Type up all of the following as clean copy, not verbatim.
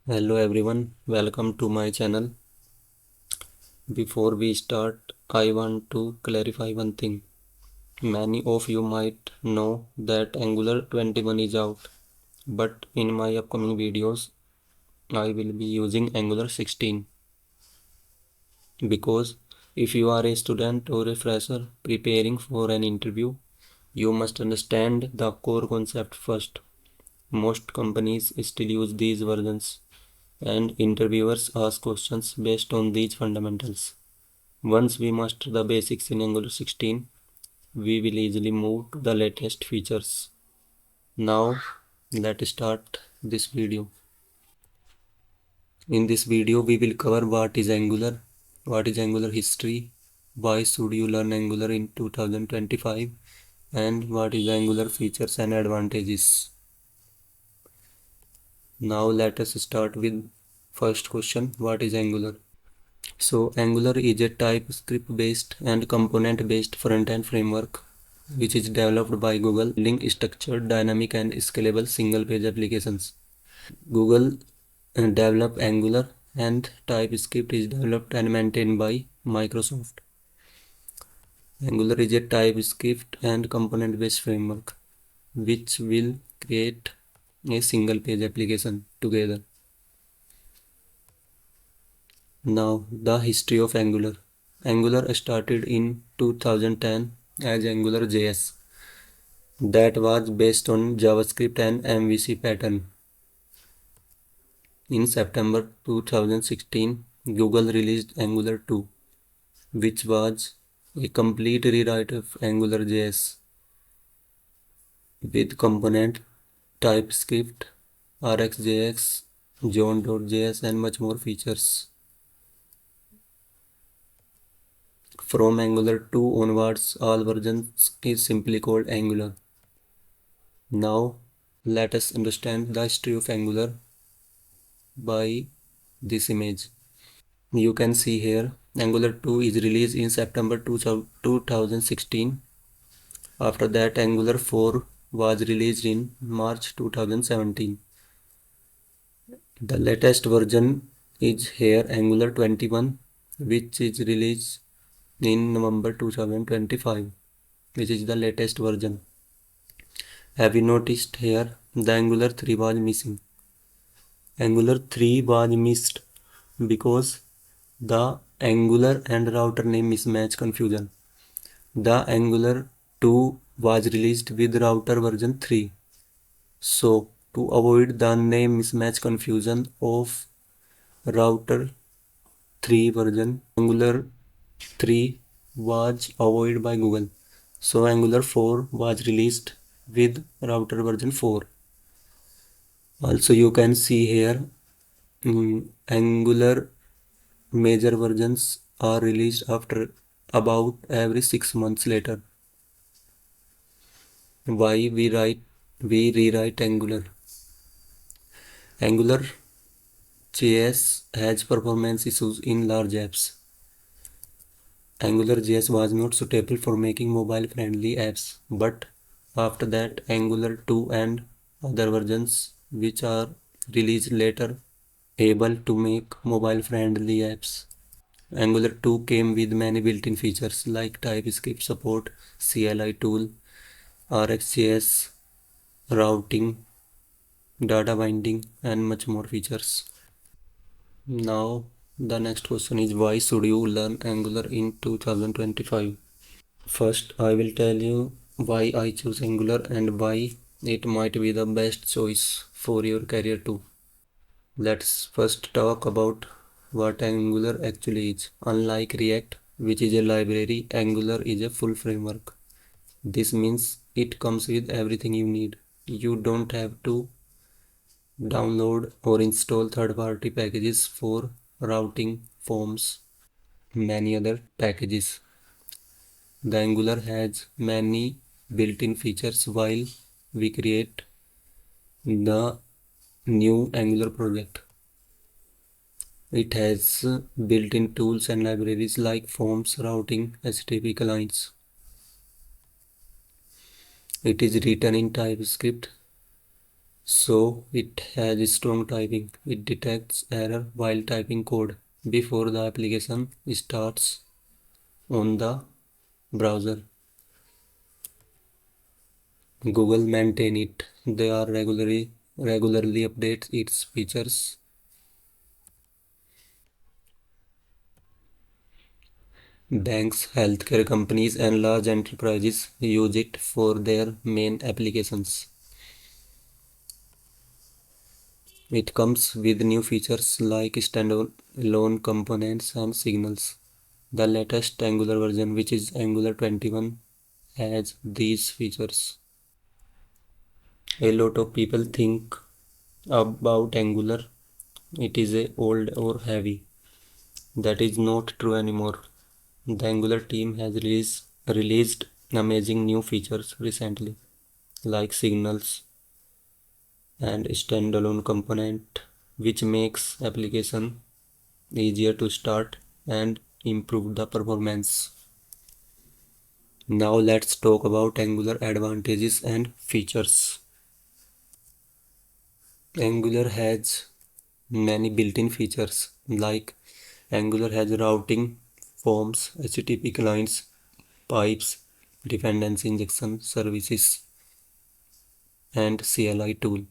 Hello everyone, welcome to my channel. Before we start, I want to clarify one thing. Many of you might know that Angular 21 is out, but in my upcoming videos, I will be using Angular 16 because if you are a student or a fresher preparing for an interview, you must understand the core concept first. Most companies still use these versions, and interviewers ask questions based on these fundamentals. Once we master the basics in Angular 16, we will easily move to the latest features. Now, let's start this video. In this video, we will cover what is Angular history, why should you learn Angular in 2025, and what is Angular features and advantages. Now, let us start with first question, what is Angular? So Angular is a TypeScript based and component based front-end framework which is developed by Google, building structured, dynamic and scalable single page applications. Google developed Angular and TypeScript is developed and maintained by Microsoft. Angular is a TypeScript and component based framework which will create a single page application together. Now, the history of Angular. Angular started in 2010 as AngularJS that was based on JavaScript and MVC pattern. In September 2016, Google released Angular 2, which was a complete rewrite of AngularJS with component, TypeScript, RxJS, John.js and much more features. From Angular 2 onwards, all versions is simply called Angular. Now, let us understand the history of Angular by this image. You can see here, Angular 2 is released in September 2016. After that, Angular 4 was released in March 2017. The latest version is here, Angular 21, which is released in November 2025, which is the latest version. Have you noticed here the Angular 3 was missing? Angular 3 was missed because the Angular and router name mismatch confusion. The Angular 2 was released with router version 3. So, to avoid the name mismatch confusion of router 3 version, Angular 3 was avoided by Google. So, Angular 4 was released with router version 4. Also, you can see here Angular major versions are released after about every 6 months later. Why we rewrite Angular? Angular JS has performance issues in large apps. Angular JS was not suitable for making mobile friendly apps, but after that Angular 2 and other versions which are released later able to make mobile friendly apps. Angular 2 came with many built-in features like TypeScript support, CLI tool, RxJS, routing, data binding and much more features. Now the next question is why should you learn Angular in 2025? First I will tell you why I choose Angular and why it might be the best choice for your career too. Let's first talk about what Angular actually is. Unlike React, which is a library, Angular is a full framework. This means it comes with everything you need. You don't have to download or install third-party packages for routing, forms, many other packages. The Angular has many built-in features while we create the new Angular project. It has built-in tools and libraries like forms, routing, HTTP clients. It is written in TypeScript So it has strong typing. It detects error while typing code before the application starts on the browser. Google maintain it. They are regularly update its features. Banks, healthcare companies, and large enterprises use it for their main applications. It comes with new features like standalone components and signals. The latest Angular version, which is Angular 21, has these features. A lot of people think about Angular, it is a old or heavy. That is not true anymore. The Angular team has released amazing new features recently, like signals and standalone component, which makes application easier to start and improve the performance. Now let's talk about Angular advantages and features. Angular has many built-in features like Angular has routing, forms, HTTP clients, pipes, dependency injection services, and CLI tool.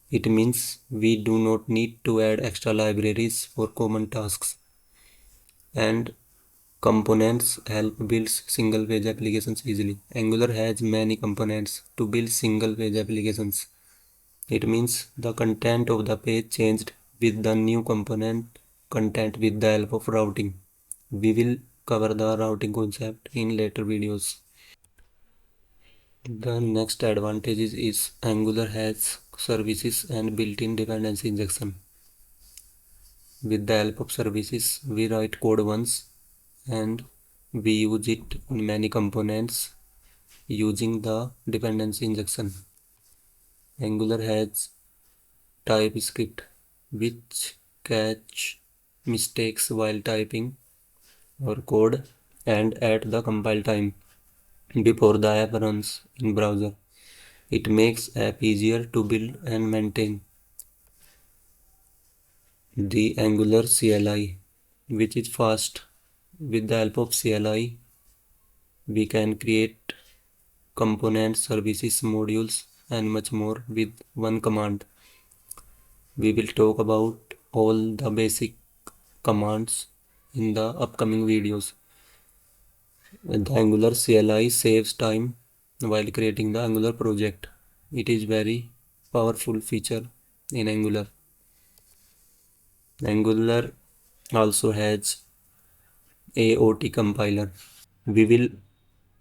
It means we do not need to add extra libraries for common tasks. And components help build single page applications easily. Angular has many components to build single page applications. It means the content of the page changed with the new component content with the help of routing. We will cover the routing concept in later videos. The next advantage is Angular has services and built-in dependency injection. With the help of services, we write code once and we use it in many components using the dependency injection. Angular has TypeScript, which catch mistakes while typing or code and at the compile time before the app runs in browser. It makes app easier to build and maintain. The Angular CLI, which is fast. With the help of CLI, we can create components, services, modules, and much more with one command. We will talk about all the basic commands in the upcoming videos. The Angular CLI saves time while creating the Angular project. It is very powerful feature in Angular. Angular also has AOT compiler. We will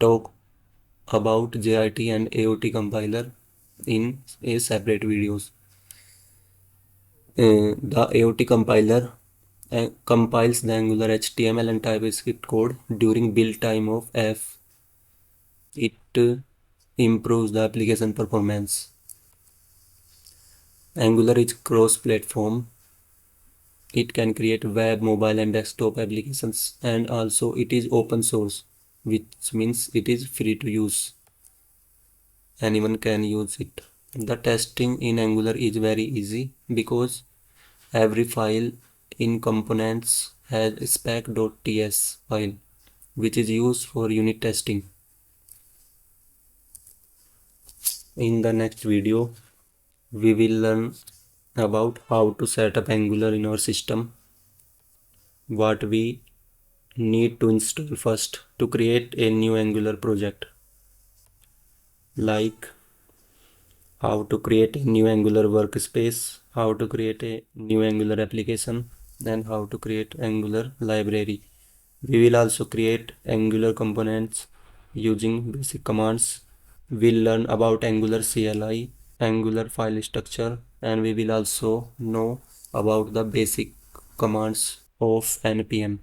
talk about JIT and AOT compiler in a separate videos. The AOT compiler compiles the Angular HTML and TypeScript code during build time of app. It improves the application performance. Angular is cross-platform. It can create web, mobile, and desktop applications, and also it is open source, which means it is free to use. Anyone can use it. The testing in Angular is very easy because every file in components has a spec.ts file, which is used for unit testing. In the next video, we will learn about how to set up Angular in our system, what we need to install first to create a new Angular project, like how to create a new Angular workspace, how to create a new Angular application, and how to create Angular library. We will also create Angular components using basic commands. We'll learn about Angular CLI, Angular file structure, and we will also know about the basic commands of npm.